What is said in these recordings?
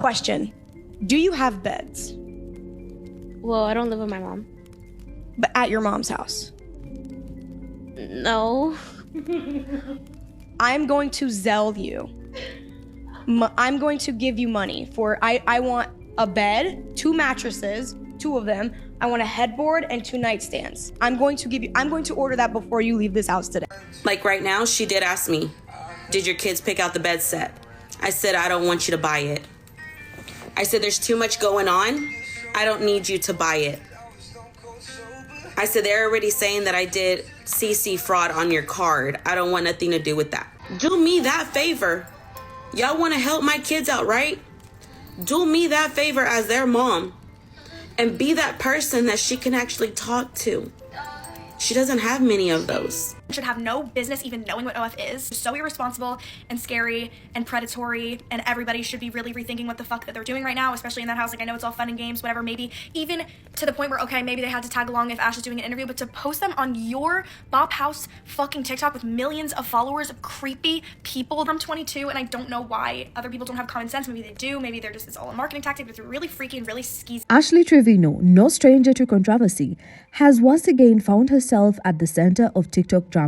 Question. Do you have beds? Well, I don't live with my mom. But at your mom's house? No. I'm going to Zelle you. I'm going to give you money for, I want a bed, 2 mattresses, 2 of them. I want a headboard and 2 nightstands. I'm going to order that before you leave this house today. Like right now, she did ask me, did your kids pick out the bed set? I said, I don't want you to buy it. I said, there's too much going on. I don't need you to buy it. I said, they're already saying that I did CC fraud on your card. I don't want nothing to do with that. Do me that favor. Y'all want to help my kids out, right? Do me that favor as their mom. And be that person that she can actually talk to. She doesn't have many of those. Should have no business even knowing what OF is. So irresponsible and scary and predatory, and everybody should be really rethinking what the fuck that they're doing right now, especially in that house. Like, I know it's all fun and games, whatever, maybe even to the point where, okay, maybe they had to tag along if Ash is doing an interview, but to post them on your Bop House fucking TikTok with millions of followers of creepy people from 22, and I don't know why other people don't have common sense. Maybe they do, maybe they're just, it's all a marketing tactic, but it's really freaky and really skeezy. Ashley Trevino, no stranger to controversy, has once again found herself at the center of TikTok drama.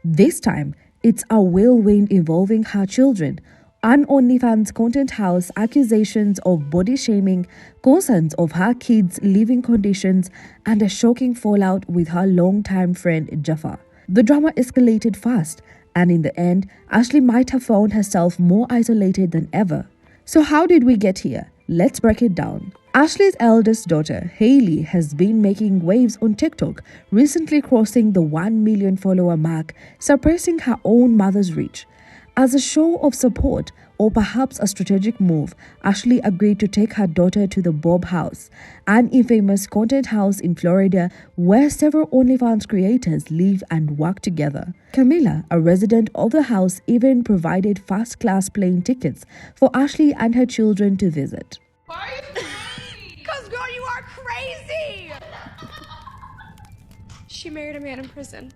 This time, it's a whirlwind involving her children, an OnlyFans content house, accusations of body shaming, concerns of her kids' living conditions, and a shocking fallout with her longtime friend Jefa. The drama escalated fast, and in the end, Ashley might have found herself more isolated than ever. So how did we get here? Let's break it down. Ashley's eldest daughter, Hailey, has been making waves on TikTok, recently crossing the 1 million follower mark, surpassing her own mother's reach. As a show of support, or perhaps a strategic move, Ashley agreed to take her daughter to the Bob House, an infamous content house in Florida where several OnlyFans creators live and work together. Camila, a resident of the house, even provided first-class plane tickets for Ashley and her children to visit. Why are you Because, girl, you are crazy! She married a man in prison.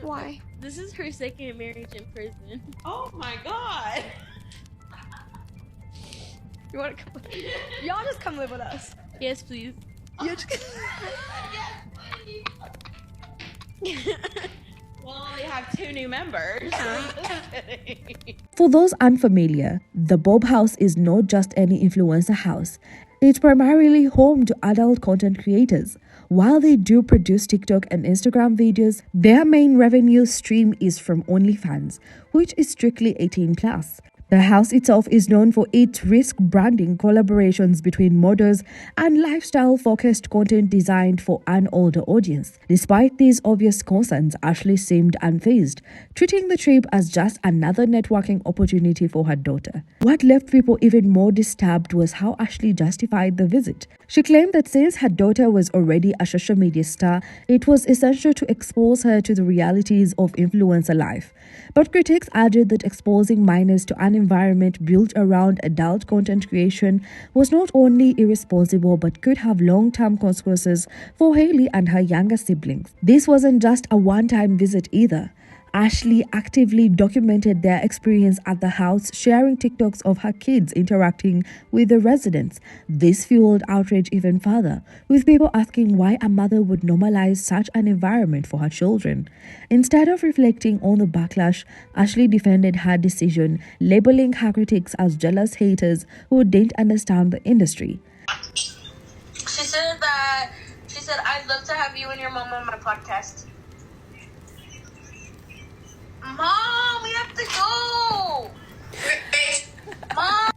Why? This is her second marriage in prison. Oh my God. You want to come with Y'all just come live with us. Yes, please. You just Well, they have 2 new members. For those unfamiliar, the Bob House is not just any influencer house. It's primarily home to adult content creators. While they do produce TikTok and Instagram videos, their main revenue stream is from OnlyFans, which is strictly 18+. The house itself is known for its risk branding collaborations between models and lifestyle-focused content designed for an older audience. Despite these obvious concerns, Ashley seemed unfazed, treating the trip as just another networking opportunity for her daughter. What left people even more disturbed was how Ashley justified the visit. She claimed that since her daughter was already a social media star, it was essential to expose her to the realities of influencer life. But critics added that exposing minors to an environment built around adult content creation was not only irresponsible but could have long-term consequences for Hailey and her younger siblings. This wasn't just a one-time visit either. Ashley actively documented their experience at the house, sharing TikToks of her kids interacting with the residents. This fueled outrage even further, with people asking why a mother would normalize such an environment for her children. Instead of reflecting on the backlash, Ashley defended her decision, labeling her critics as jealous haters who didn't understand the industry. She said, I'd love to have you and your mom on my podcast. Mom, we have to go! Mom!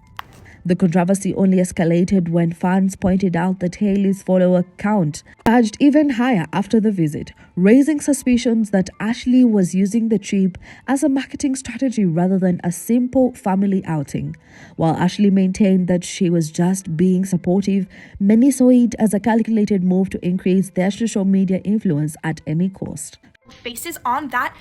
The controversy only escalated when fans pointed out that Hailey's follower count surged even higher after the visit, raising suspicions that Ashley was using the trip as a marketing strategy rather than a simple family outing. While Ashley maintained that she was just being supportive, many saw it as a calculated move to increase their social media influence at any cost. Faces on that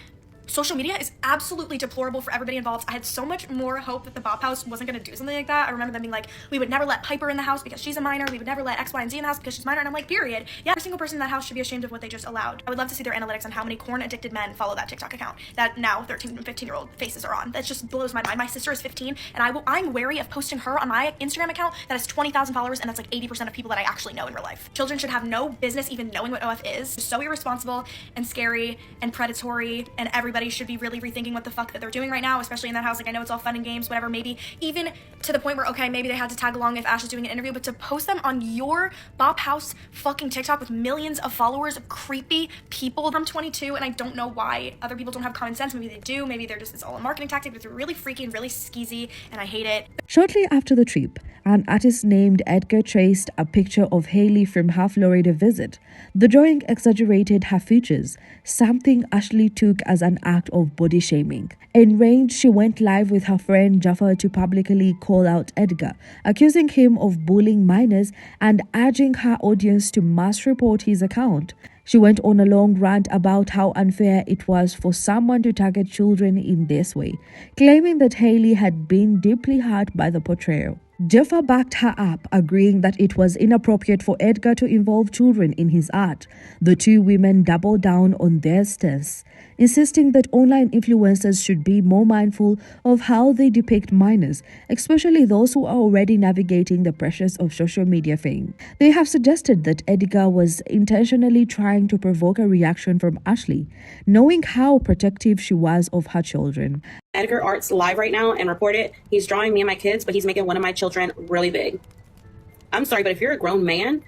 Social media is absolutely deplorable for everybody involved. I had so much more hope that the Bop House wasn't going to do something like that. I remember them being like, we would never let Piper in the house because she's a minor. We would never let X, Y, and Z in the house because she's a minor. And I'm like, period. Yeah, every single person in that house should be ashamed of what they just allowed. I would love to see their analytics on how many corn-addicted men follow that TikTok account that now 13 and 15-year-old faces are on. That just blows my mind. My sister is 15, and I'm wary of posting her on my Instagram account that has 20,000 followers, and that's like 80% of people that I actually know in real life. Children should have no business even knowing what OF is. It's so irresponsible and scary and predatory, and everybody should be really rethinking what the fuck that they're doing right now, especially in that house. Like, I know it's all fun and games, whatever, maybe even to the point where, okay, maybe they had to tag along if Ash is doing an interview, but to post them on your Bop House fucking TikTok with millions of followers of creepy people from 22, and I don't know why other people don't have common sense. Maybe they do, maybe they're just, it's all a marketing tactic, but it's really freaky and really skeezy, and I hate it. Shortly after the trip, an artist named Edgar traced a picture of Hailey from her Florida visit. The drawing exaggerated her features, something Ashley took as an act of body shaming. Enraged, she went live with her friend Jefa to publicly call out Edgar, accusing him of bullying minors and urging her audience to mass report his account. She went on a long rant about how unfair it was for someone to target children in this way, claiming that Hailey had been deeply hurt by the portrayal. Jefa backed her up, agreeing that it was inappropriate for Edgar to involve children in his art. The two women doubled down on their stance, insisting that online influencers should be more mindful of how they depict minors, especially those who are already navigating the pressures of social media fame. They have suggested that Edgar was intentionally trying to provoke a reaction from Ashley, knowing how protective she was of her children. Edgar Art's live right now and report it. He's drawing me and my kids, but he's making one of my children really big. I'm sorry, but if you're a grown man,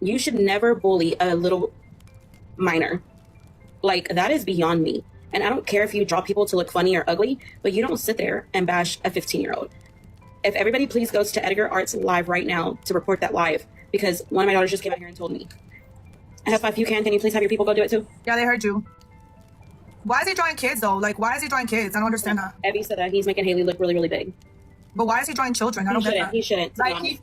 you should never bully a little minor. Like, that is beyond me. And I don't care if you draw people to look funny or ugly, but you don't sit there and bash a 15-year-old. If everybody please goes to Edgar Art's live right now to report that live, because one of my daughters just came out here and told me. Jefa, if you can you please have your people go do it too? Yeah, they heard you. Why is he drawing kids though? Like, why is he drawing kids? I don't understand that. Evie said that he's making Hailey look really, really big. But why is he drawing children? I don't get that. He shouldn't.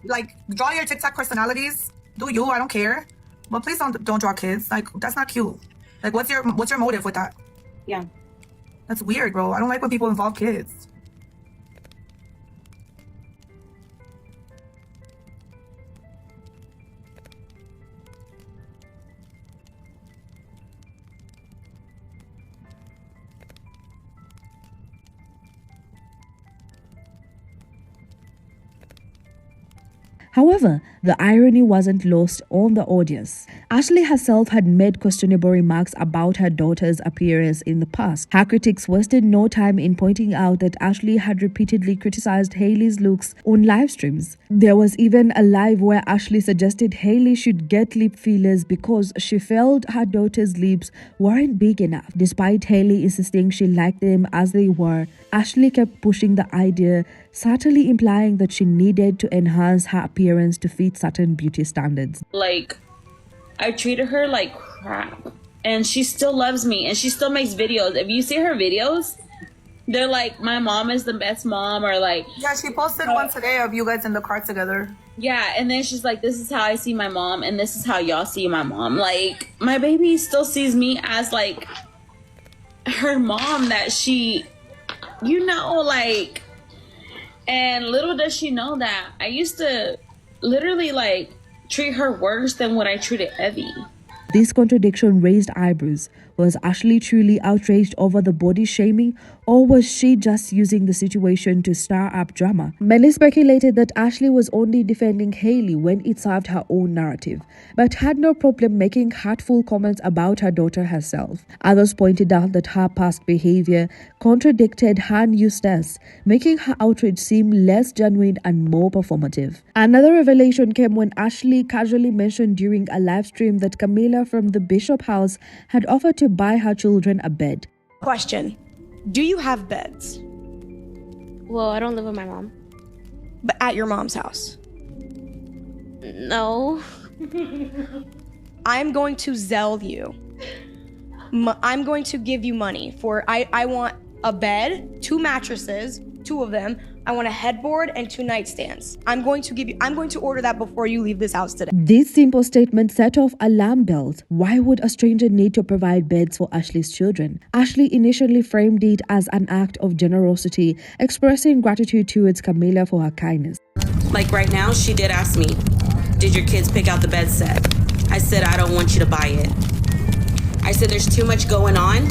Like, draw your TikTok personalities. Do you? I don't care. But please don't draw kids. Like, that's not cute. Like, what's your motive with that? Yeah. That's weird, bro. I don't like when people involve kids. However, the irony wasn't lost on the audience. Ashley herself had made questionable remarks about her daughter's appearance in the past. Her critics wasted no time in pointing out that Ashley had repeatedly criticized Hailey's looks on live streams. There was even a live where Ashley suggested Hailey should get lip fillers because she felt her daughter's lips weren't big enough. Despite Hailey insisting she liked them as they were, Ashley kept pushing the idea, subtly implying that she needed to enhance her appearance to fit certain beauty standards. Like, I treated her like crap, and she still loves me, and she still makes videos. If you see her videos, they're like, my mom is the best mom, or like... Yeah, she posted one today of you guys in the car together. Yeah, and then she's like, this is how I see my mom, and this is how y'all see my mom. Like, my baby still sees me as, like, her mom that she, you know, like... And little does she know that I used to literally, like, treat her worse than what I treated Evie. This contradiction raised eyebrows. Was Ashley truly outraged over the body shaming, or was she just using the situation to stir up drama? Many speculated that Ashley was only defending Hailey when it served her own narrative, but had no problem making hurtful comments about her daughter herself. Others pointed out that her past behavior contradicted her new stance, making her outrage seem less genuine and more performative. Another revelation came when Ashley casually mentioned during a live stream that Camila from the Bishop house had offered to buy her children a bed. Question. Do you have beds? Well, I don't live with my mom. But at your mom's house? No. I'm going to Zelle you. I'm going to give you money for, I want a bed, 2 mattresses, two of them. I want a headboard and 2 nightstands. I'm going to order that before you leave this house today. This simple statement set off alarm bells. Why would a stranger need to provide beds for Ashley's children? Ashley initially framed it as an act of generosity, expressing gratitude towards Camila for her kindness. Like right now, she did ask me, did your kids pick out the bed set? I said, I don't want you to buy it. I said, there's too much going on.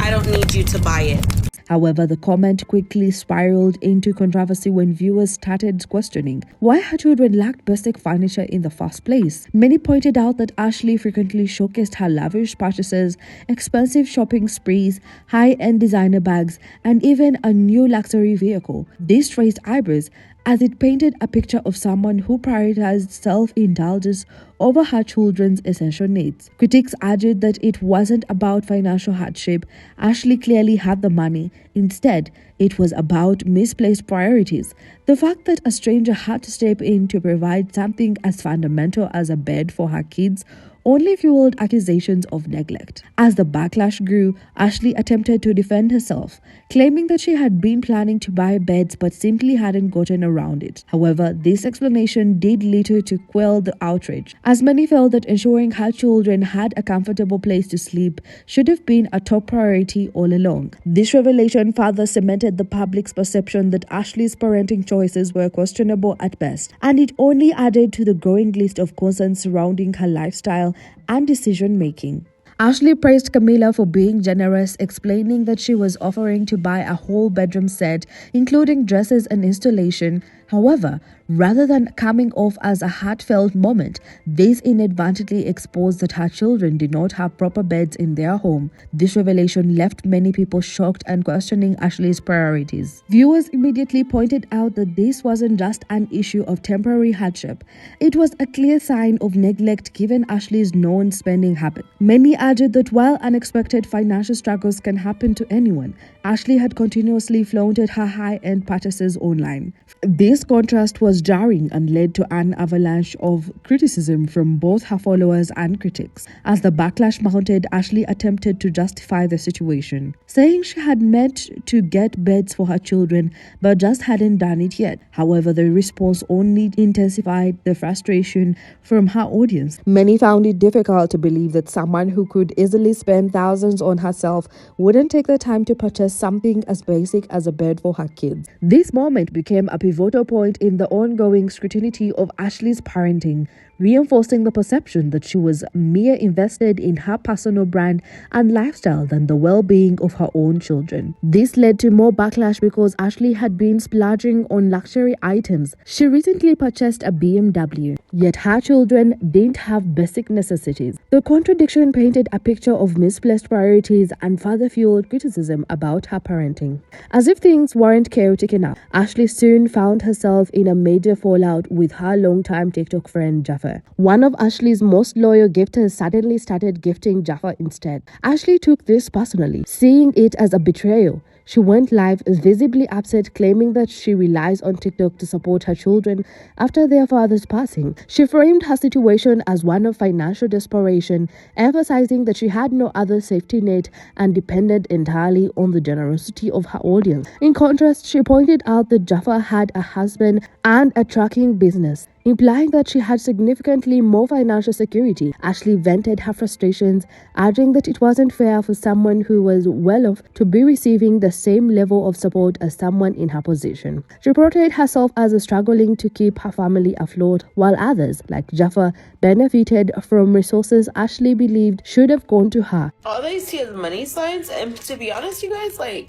I don't need you to buy it. However, the comment quickly spiraled into controversy when viewers started questioning why her children lacked basic furniture in the first place. Many pointed out that Ashley frequently showcased her lavish purchases, expensive shopping sprees, high-end designer bags, and even a new luxury vehicle. This raised eyebrows as it painted a picture of someone who prioritized self-indulgence over her children's essential needs. Critics argued that it wasn't about financial hardship. Ashley clearly had the money. Instead, it was about misplaced priorities. The fact that a stranger had to step in to provide something as fundamental as a bed for her kids only fueled accusations of neglect. As the backlash grew, Ashley attempted to defend herself, claiming that she had been planning to buy beds but simply hadn't gotten around it. However, this explanation did little to quell the outrage, as many felt that ensuring her children had a comfortable place to sleep should have been a top priority all along. This revelation further cemented the public's perception that Ashley's parenting choices were questionable at best, and it only added to the growing list of concerns surrounding her lifestyle and decision-making. Ashley praised Camila for being generous, explaining that she was offering to buy a whole bedroom set, including dresses and installation. However, rather than coming off as a heartfelt moment, this inadvertently exposed that her children did not have proper beds in their home. This revelation left many people shocked and questioning Ashley's priorities. Viewers immediately pointed out that this wasn't just an issue of temporary hardship. It was a clear sign of neglect given Ashley's known spending habit. Many argued that while unexpected financial struggles can happen to anyone, Ashley had continuously flaunted her high-end purchases online. This contrast was jarring and led to an avalanche of criticism from both her followers and critics. As the backlash mounted, Ashley attempted to justify the situation, saying she had meant to get beds for her children but just hadn't done it yet. However, the response only intensified the frustration from her audience. Many found it difficult to believe that someone who could easily spend thousands on herself wouldn't take the time to purchase something as basic as a bed for her kids. This moment became a pivotal point in the ongoing scrutiny of Ashley's parenting, reinforcing the perception that she was more invested in her personal brand and lifestyle than the well-being of her own children. This led to more backlash because Ashley had been splurging on luxury items. She recently purchased a BMW, yet her children didn't have basic necessities. The contradiction painted a picture of misplaced priorities and further fueled criticism about her parenting. As if things weren't chaotic enough, Ashley soon found herself in a major fallout with her longtime TikTok friend Jefa. One of Ashley's most loyal gifters suddenly started gifting Jefa instead. Ashley took this personally, seeing it as a betrayal. She went live visibly upset, claiming that she relies on TikTok to support her children after their father's passing. She framed her situation as one of financial desperation, emphasizing that she had no other safety net and depended entirely on the generosity of her audience. In contrast, she pointed out that Jefa had a husband and a trucking business, implying that she had significantly more financial security. Ashley vented her frustrations, arguing that it wasn't fair for someone who was well off to be receiving the same level of support as someone in her position. She portrayed herself as struggling to keep her family afloat, while others, like Jefa, benefited from resources Ashley believed should have gone to her. All they see is money signs, and to be honest, you guys, like,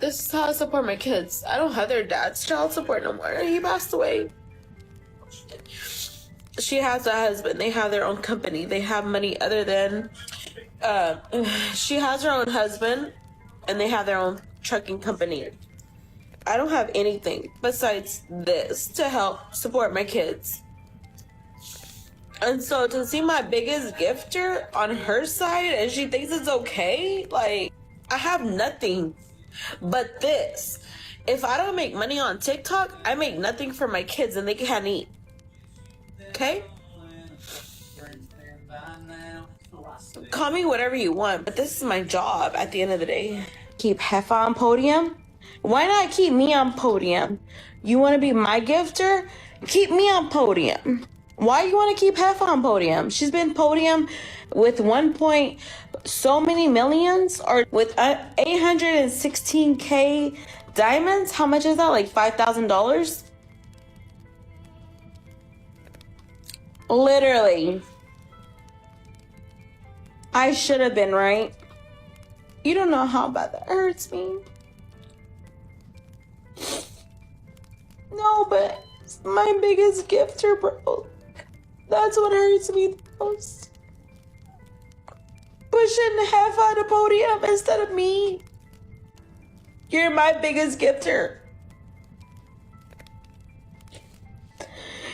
this is how I support my kids. I don't have their dad's child support no more. He passed away. She has a husband. They have their own company. They have money other than... she has her own husband, and they have their own trucking company. I don't have anything besides this to help support my kids. And so to see my biggest gifter on her side and she thinks it's okay, like, I have nothing but this. If I don't make money on TikTok, I make nothing for my kids and they can't eat. Okay? Call me whatever you want, but this is my job at the end of the day. Keep Jefa on podium, Why not keep me on podium? You want to be my gifter? Keep me on podium. Why you want to keep Jefa on podium? She's been podium with 1 point so many millions, or with 816K diamonds. How much is that? Like $5,000? Literally. I should have been right. You don't know how bad that hurts me. No, but my biggest gifter broke. That's what hurts me the most. Pushing Jefa on the podium instead of me. You're my biggest gifter.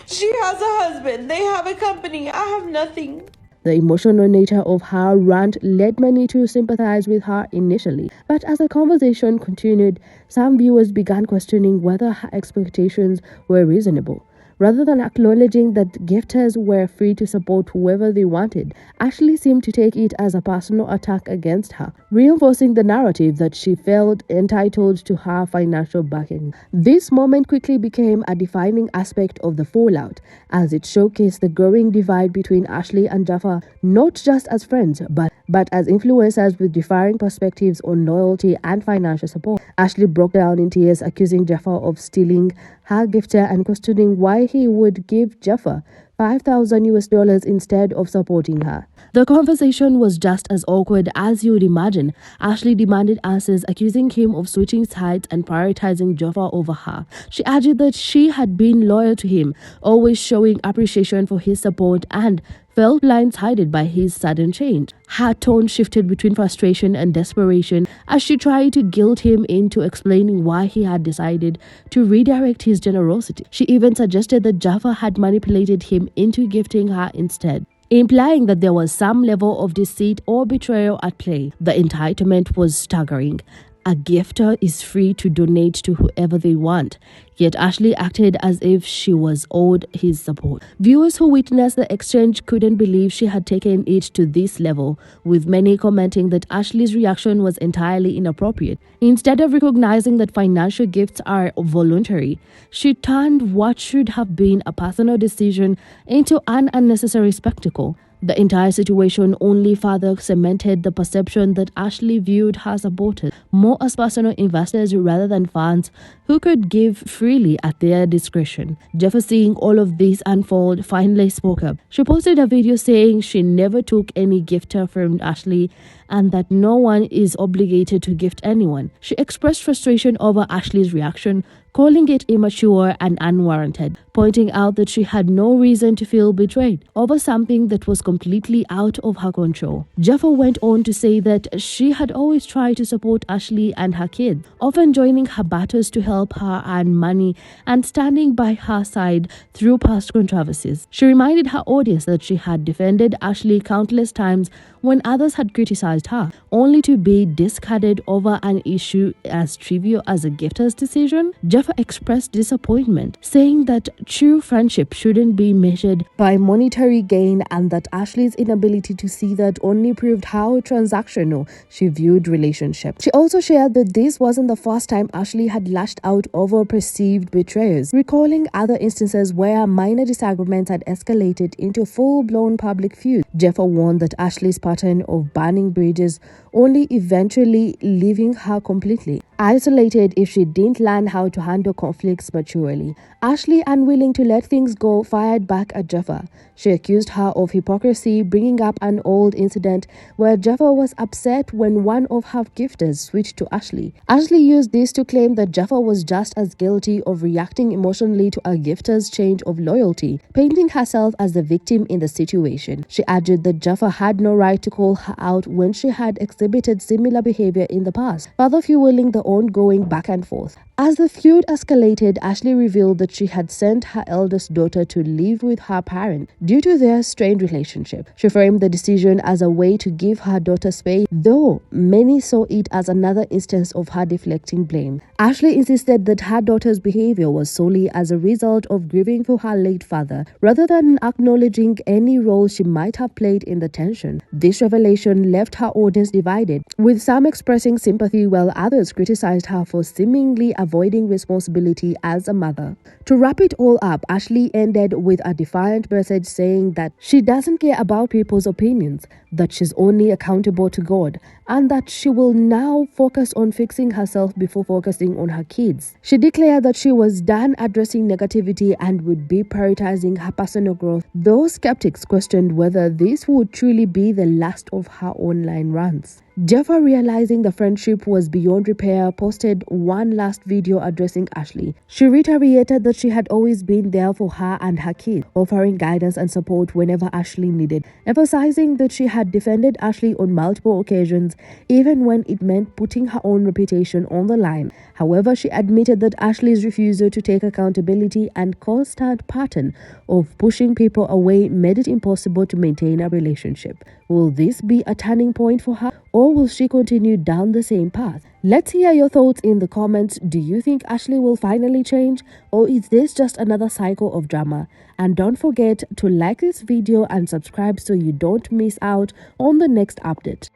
She has a husband. They have a company. I have nothing. The emotional nature of her rant led many to sympathize with her initially, but as the conversation continued, some viewers began questioning whether her expectations were reasonable. Rather than acknowledging that gifters were free to support whoever they wanted, Ashley seemed to take it as a personal attack against her, reinforcing the narrative that she felt entitled to her financial backing. This moment quickly became a defining aspect of the fallout, as it showcased the growing divide between Ashley and Jefa, not just as friends, but as influencers with differing perspectives on loyalty and financial support. Ashley broke down in tears, accusing Jefa of stealing her gifter and questioning why he would give Jefa $5,000 instead of supporting her. The conversation was just as awkward as you would imagine. Ashley demanded answers, accusing him of switching sides and prioritizing Jefa over her. She argued that she had been loyal to him, always showing appreciation for his support, and felt blindsided by his sudden change. Her tone shifted between frustration and desperation as she tried to guilt him into explaining why he had decided to redirect his generosity. She even suggested that Jefa had manipulated him into gifting her instead, implying that there was some level of deceit or betrayal at play. The entitlement was staggering. A gifter is free to donate to whoever they want, yet Ashley acted as if she was owed his support. Viewers who witnessed the exchange couldn't believe she had taken it to this level, with many commenting that Ashley's reaction was entirely inappropriate. Instead of recognizing that financial gifts are voluntary, she turned what should have been a personal decision into an unnecessary spectacle. The entire situation only further cemented the perception that Ashley viewed her supporters more as personal investors rather than fans who could give freely at their discretion. Jefa, seeing all of this unfold, finally spoke up. She posted a video saying she never took any gifter from Ashley and that no one is obligated to gift anyone. She expressed frustration over Ashley's reaction, calling it immature and unwarranted, pointing out that she had no reason to feel betrayed over something that was completely out of her control. Jefa went on to say that she had always tried to support Ashley and her kids, often joining her battles to help her earn money and standing by her side through past controversies. She reminded her audience that she had defended Ashley countless times when others had criticized her, only to be discarded over an issue as trivial as a gifter's decision. Jefa expressed disappointment, saying that true friendship shouldn't be measured by monetary gain and that Ashley's inability to see that only proved how transactional she viewed relationships. She also shared that this wasn't the first time Ashley had lashed out over perceived betrayals, recalling other instances where minor disagreements had escalated into full-blown public feud. Jefa warned that Ashley's pattern of burning bridges, only eventually leaving her completely isolated if she didn't learn how to handle conflicts maturely. Ashley, unwilling to let things go, fired back at Jefa. She accused her of hypocrisy, bringing up an old incident where Jefa was upset when one of her gifters switched to Ashley. Ashley used this to claim that Jefa was just as guilty of reacting emotionally to a gifter's change of loyalty, painting herself as the victim in the situation. She argued that Jefa had no right to call her out when she had exhibited similar behavior in the past, further fueling the ongoing back and forth. As the feud escalated, Ashley revealed that she had sent her eldest daughter to live with her parent due to their strained relationship. She framed the decision as a way to give her daughter space, though many saw it as another instance of her deflecting blame. Ashley insisted that her daughter's behavior was solely as a result of grieving for her late father, rather than acknowledging any role she might have played in the tension. This revelation left her audience divided, with some expressing sympathy while others criticized her for seemingly avoiding responsibility as a mother. To wrap it all up, Ashley ended with a defiant message saying that she doesn't care about people's opinions, that she's only accountable to God, and that she will now focus on fixing herself before focusing on her kids. She declared that she was done addressing negativity and would be prioritizing her personal growth, though skeptics questioned whether this would truly be the last of her online rants. Jefa, realizing the friendship was beyond repair, posted one last video addressing Ashley. She reiterated that she had always been there for her and her kids, offering guidance and support whenever Ashley needed, emphasizing that she had defended Ashley on multiple occasions, even when it meant putting her own reputation on the line. However, she admitted that Ashley's refusal to take accountability and constant pattern of pushing people away made it impossible to maintain a relationship. Will this be a turning point for her, or will she continue down the same path? Let's hear your thoughts in the comments. Do you think Ashley will finally change, or is this just another cycle of drama? And don't forget to like this video and subscribe so you don't miss out on the next update.